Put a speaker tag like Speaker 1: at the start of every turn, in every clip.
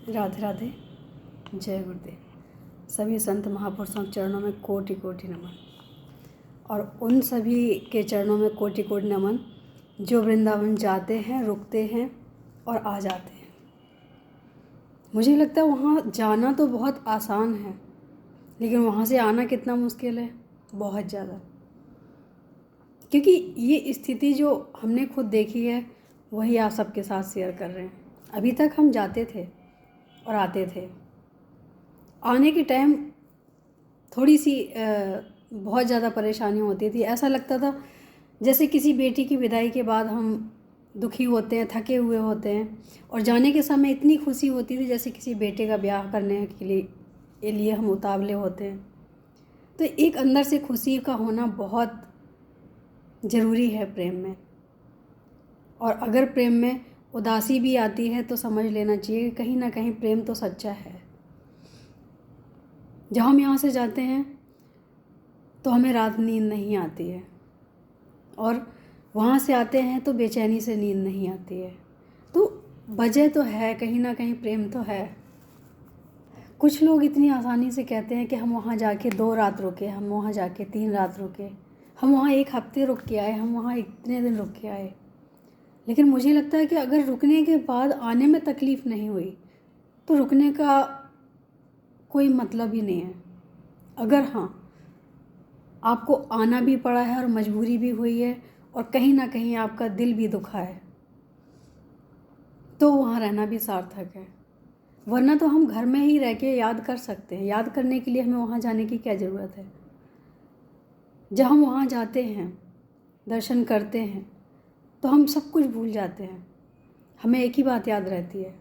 Speaker 1: राधे राधे। जय गुरुदेव। सभी संत महापुरुषों के चरणों में कोटि कोटि नमन, और उन सभी के चरणों में कोटि कोटि नमन जो वृंदावन जाते हैं, रुकते हैं और आ जाते हैं। मुझे लगता है वहाँ जाना तो बहुत आसान है, लेकिन वहाँ से आना कितना मुश्किल है, बहुत ज़्यादा। क्योंकि ये स्थिति जो हमने खुद देखी है वही आप सबके साथ शेयर कर रहे हैं। अभी तक हम जाते थे और आते थे। आने के टाइम थोड़ी सी बहुत ज़्यादा परेशानी होती थी। ऐसा लगता था जैसे किसी बेटी की विदाई के बाद हम दुखी होते हैं, थके हुए होते हैं, और जाने के समय इतनी खुशी होती थी जैसे किसी बेटे का ब्याह करने के लिए हम उतावले होते हैं। तो एक अंदर से खुशी का होना बहुत ज़रूरी है प्रेम में। और अगर प्रेम में उदासी भी आती है तो समझ लेना चाहिए कि कहीं ना कहीं प्रेम तो सच्चा है। जब हम यहाँ से जाते हैं तो हमें रात नींद नहीं आती है, और वहाँ से आते हैं तो बेचैनी से नींद नहीं आती है। तो वजह तो है, कहीं ना कहीं प्रेम तो है। कुछ लोग इतनी आसानी से कहते हैं कि हम वहाँ जाके 2 रात रुके, हम वहाँ जाके 3 रात रुके, हम वहाँ 1 हफ्ते रुक के आए, हम वहाँ इतने दिन रुक के आए। लेकिन मुझे लगता है कि अगर रुकने के बाद आने में तकलीफ़ नहीं हुई तो रुकने का कोई मतलब ही नहीं है। अगर हाँ, आपको आना भी पड़ा है और मजबूरी भी हुई है और कहीं ना कहीं आपका दिल भी दुखा है, तो वहाँ रहना भी सार्थक है। वरना तो हम घर में ही रह के याद कर सकते हैं। याद करने के लिए हमें वहाँ जाने की क्या ज़रूरत है। जब हम वहाँ जाते हैं, दर्शन करते हैं, तो हम सब कुछ भूल जाते हैं। हमें एक ही बात याद रहती है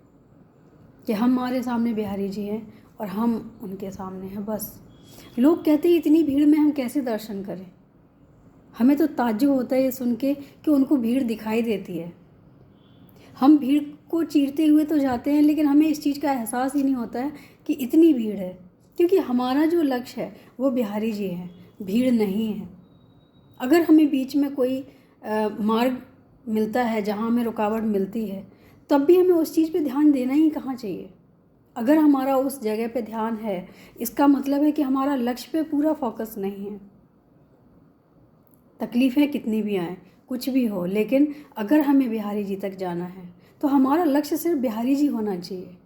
Speaker 1: कि हमारे सामने बिहारी जी हैं और हम उनके सामने हैं, बस। लोग कहते हैं इतनी भीड़ में हम कैसे दर्शन करें। हमें तो ताज्जुब होता है ये सुन के कि उनको भीड़ दिखाई देती है। हम भीड़ को चीरते हुए तो जाते हैं, लेकिन हमें इस चीज़ का एहसास ही नहीं होता है कि इतनी भीड़ है। क्योंकि हमारा जो लक्ष्य है वो बिहारी जी है, भीड़ नहीं है। अगर हमें बीच में कोई मार्ग मिलता है जहाँ हमें रुकावट मिलती है, तब भी हमें उस चीज़ पे ध्यान देना ही कहाँ चाहिए। अगर हमारा उस जगह पे ध्यान है, इसका मतलब है कि हमारा लक्ष्य पे पूरा फोकस नहीं है। तकलीफ़ें कितनी भी आएँ, कुछ भी हो, लेकिन अगर हमें बिहारी जी तक जाना है तो हमारा लक्ष्य सिर्फ बिहारी जी होना चाहिए,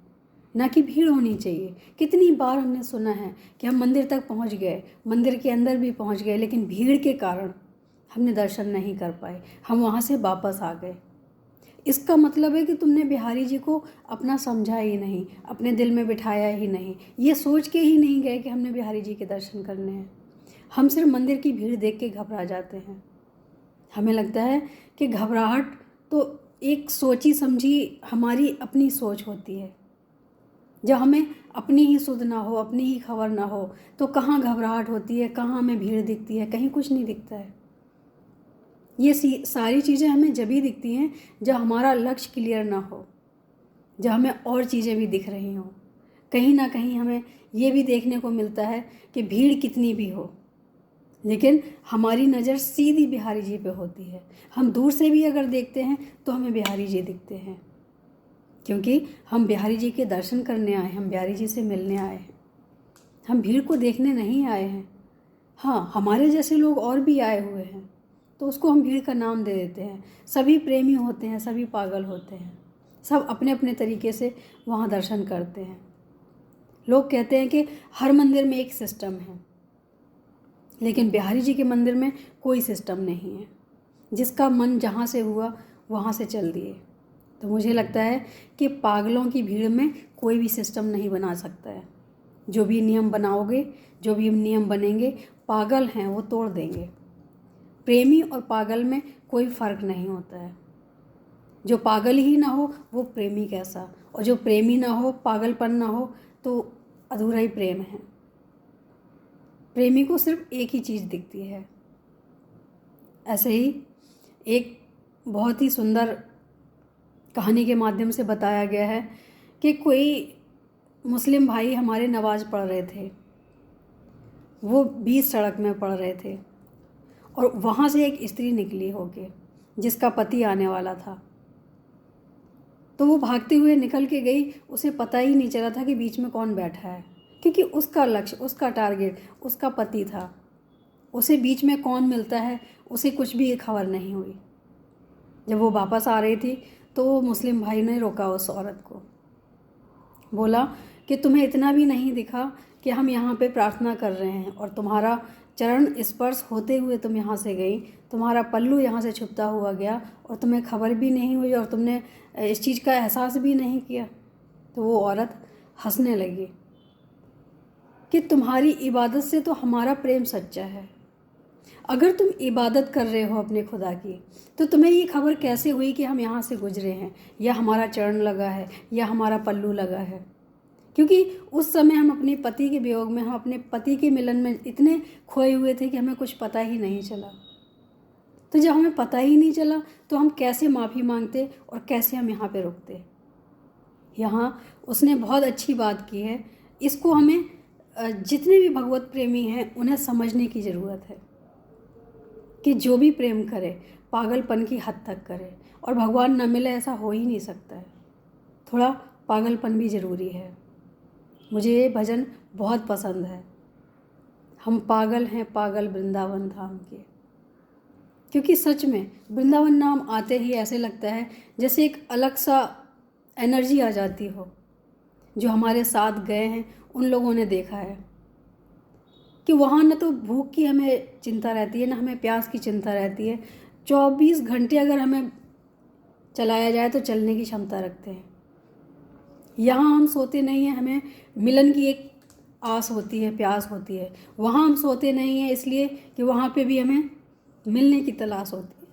Speaker 1: ना कि भीड़ होनी चाहिए। कितनी बार हमने सुना है कि हम मंदिर तक पहुंच गए, मंदिर के अंदर भी पहुंच गए, लेकिन भीड़ के कारण हमने दर्शन नहीं कर पाए, हम वहाँ से वापस आ गए। इसका मतलब है कि तुमने बिहारी जी को अपना समझा ही नहीं, अपने दिल में बिठाया ही नहीं, ये सोच के ही नहीं गए कि हमने बिहारी जी के दर्शन करने हैं। हम सिर्फ मंदिर की भीड़ देख के घबरा जाते हैं। हमें लगता है कि घबराहट तो एक सोची समझी हमारी अपनी सोच होती है। जब हमें अपनी ही सुध ना हो, अपनी ही खबर ना हो, तो कहाँ घबराहट होती है, कहाँ हमें भीड़ दिखती है, कहीं कुछ नहीं दिखता है। ये सारी चीज़ें हमें जब ही दिखती हैं जब हमारा लक्ष्य क्लियर ना हो, जब हमें और चीज़ें भी दिख रही हों। कहीं ना कहीं हमें ये भी देखने को मिलता है कि भीड़ कितनी भी हो, लेकिन हमारी नज़र सीधी बिहारी जी पे होती है। हम दूर से भी अगर देखते हैं तो हमें बिहारी जी दिखते हैं, क्योंकि हम बिहारी जी के दर्शन करने आए हैं, हम बिहारी जी से मिलने आए हैं। हम भीड़ को देखने नहीं आए हैं। हाँ, हमारे जैसे लोग और भी आए हुए हैं, तो उसको हम भीड़ का नाम दे देते हैं। सभी प्रेमी होते हैं, सभी पागल होते हैं, सब अपने अपने तरीके से वहाँ दर्शन करते हैं। लोग कहते हैं कि हर मंदिर में एक सिस्टम है, लेकिन बिहारी जी के मंदिर में कोई सिस्टम नहीं है। जिसका मन जहाँ से हुआ वहाँ से चल दिए। तो मुझे लगता है कि पागलों की भीड़ में कोई भी सिस्टम नहीं बना सकता है। जो भी नियम बनाओगे, जो भी नियम बनेंगे, पागल हैं वो तोड़ देंगे। प्रेमी और पागल में कोई फ़र्क नहीं होता है। जो पागल ही ना हो वो प्रेमी कैसा, और जो प्रेमी ना हो, पागलपन ना हो, तो अधूरा ही प्रेम है। प्रेमी को सिर्फ एक ही चीज़ दिखती है। ऐसे ही एक बहुत ही सुंदर कहानी के माध्यम से बताया गया है कि कोई मुस्लिम भाई हमारे नमाज पढ़ रहे थे। वो बीच सड़क में पढ़ रहे थे और वहाँ से एक स्त्री निकली होके, जिसका पति आने वाला था। तो वो भागते हुए निकल के गई, उसे पता ही नहीं चला था कि बीच में कौन बैठा है, क्योंकि उसका लक्ष्य, उसका टारगेट उसका पति था। उसे बीच में कौन मिलता है उसे कुछ भी खबर नहीं हुई। जब वो वापस आ रही थी तो वो मुस्लिम भाई ने रोका उस औरत को, बोला कि तुम्हें इतना भी नहीं दिखा कि हम यहाँ पे प्रार्थना कर रहे हैं और तुम्हारा चरण स्पर्श होते हुए तुम यहाँ से गई, तुम्हारा पल्लू यहाँ से छुपता हुआ गया और तुम्हें खबर भी नहीं हुई और तुमने इस चीज़ का एहसास भी नहीं किया। तो वो औरत हंसने लगी कि तुम्हारी इबादत से तो हमारा प्रेम सच्चा है। अगर तुम इबादत कर रहे हो अपने खुदा की, तो तुम्हें ये खबर कैसे हुई कि हम यहाँ से गुजरे हैं, या हमारा चरण लगा है, या हमारा पल्लू लगा है? क्योंकि उस समय हम अपने पति के वियोग में, हम अपने पति के मिलन में इतने खोए हुए थे कि हमें कुछ पता ही नहीं चला। तो जब हमें पता ही नहीं चला तो हम कैसे माफ़ी मांगते और कैसे हम यहाँ पे रुकते? यहाँ उसने बहुत अच्छी बात की है। इसको हमें जितने भी भगवत प्रेमी हैं उन्हें समझने की ज़रूरत है कि जो भी प्रेम करे पागलपन की हद तक करे, और भगवान न मिले ऐसा हो ही नहीं सकता है। थोड़ा पागलपन भी ज़रूरी है। मुझे ये भजन बहुत पसंद है, हम पागल हैं पागल वृंदावन धाम के। क्योंकि सच में वृंदावन नाम आते ही ऐसे लगता है जैसे एक अलग सा एनर्जी आ जाती हो। जो हमारे साथ गए हैं उन लोगों ने देखा है कि वहाँ न तो भूख की हमें चिंता रहती है, न हमें प्यास की चिंता रहती है। 24 घंटे अगर हमें चलाया जाए तो चलने की क्षमता रखते हैं। यहाँ हम सोते नहीं हैं, हमें मिलन की एक आस होती है, प्यास होती है। वहाँ हम सोते नहीं हैं इसलिए कि वहाँ पे भी हमें मिलने की तलाश होती है।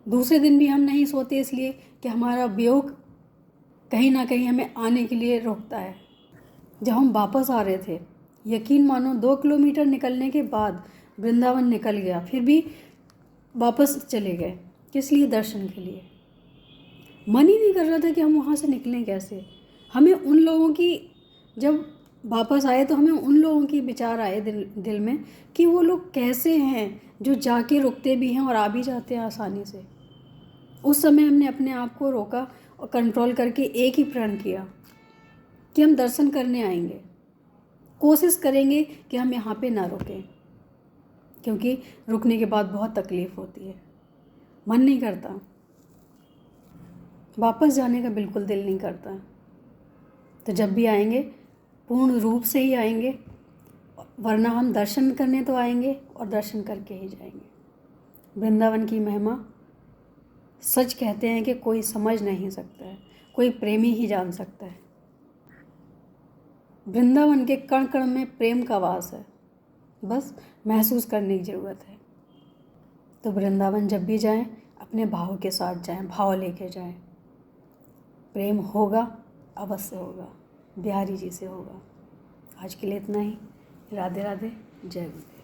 Speaker 1: दूसरे दिन भी हम नहीं सोते इसलिए कि हमारा वियोग कहीं ना कहीं हमें आने के लिए रोकता है। जब हम वापस आ रहे थे, यकीन मानो 2 किलोमीटर निकलने के बाद वृंदावन निकल गया, फिर भी वापस चले गए। किस लिए? दर्शन के लिए। मन ही नहीं कर रहा था कि हम वहाँ से निकलें कैसे। हमें उन लोगों की, जब वापस आए तो हमें उन लोगों की विचार आए दिल में कि वो लोग कैसे हैं जो जाके रुकते भी हैं और आ भी जाते हैं आसानी से। उस समय हमने अपने आप को रोका और कंट्रोल करके एक ही प्रण किया कि हम दर्शन करने आएंगे। कोशिश करेंगे कि हम यहाँ पे ना रुकें, क्योंकि रुकने के बाद बहुत तकलीफ़ होती है, मन नहीं करता, वापस जाने का बिल्कुल दिल नहीं करता। तो जब भी आएंगे पूर्ण रूप से ही आएंगे, वरना हम दर्शन करने तो आएंगे और दर्शन करके ही जाएंगे। वृंदावन की महिमा सच कहते हैं कि कोई समझ नहीं सकता है, कोई प्रेमी ही जान सकता है। वृंदावन के कण कण में प्रेम का वास है, बस महसूस करने की ज़रूरत है। तो वृंदावन जब भी जाएं अपने भाव के साथ जाएं, भाव लेके जाएं। प्रेम होगा, अवश्य होगा, बिहारी जी से होगा। आज के लिए इतना ही। राधे राधे, जय गुरु।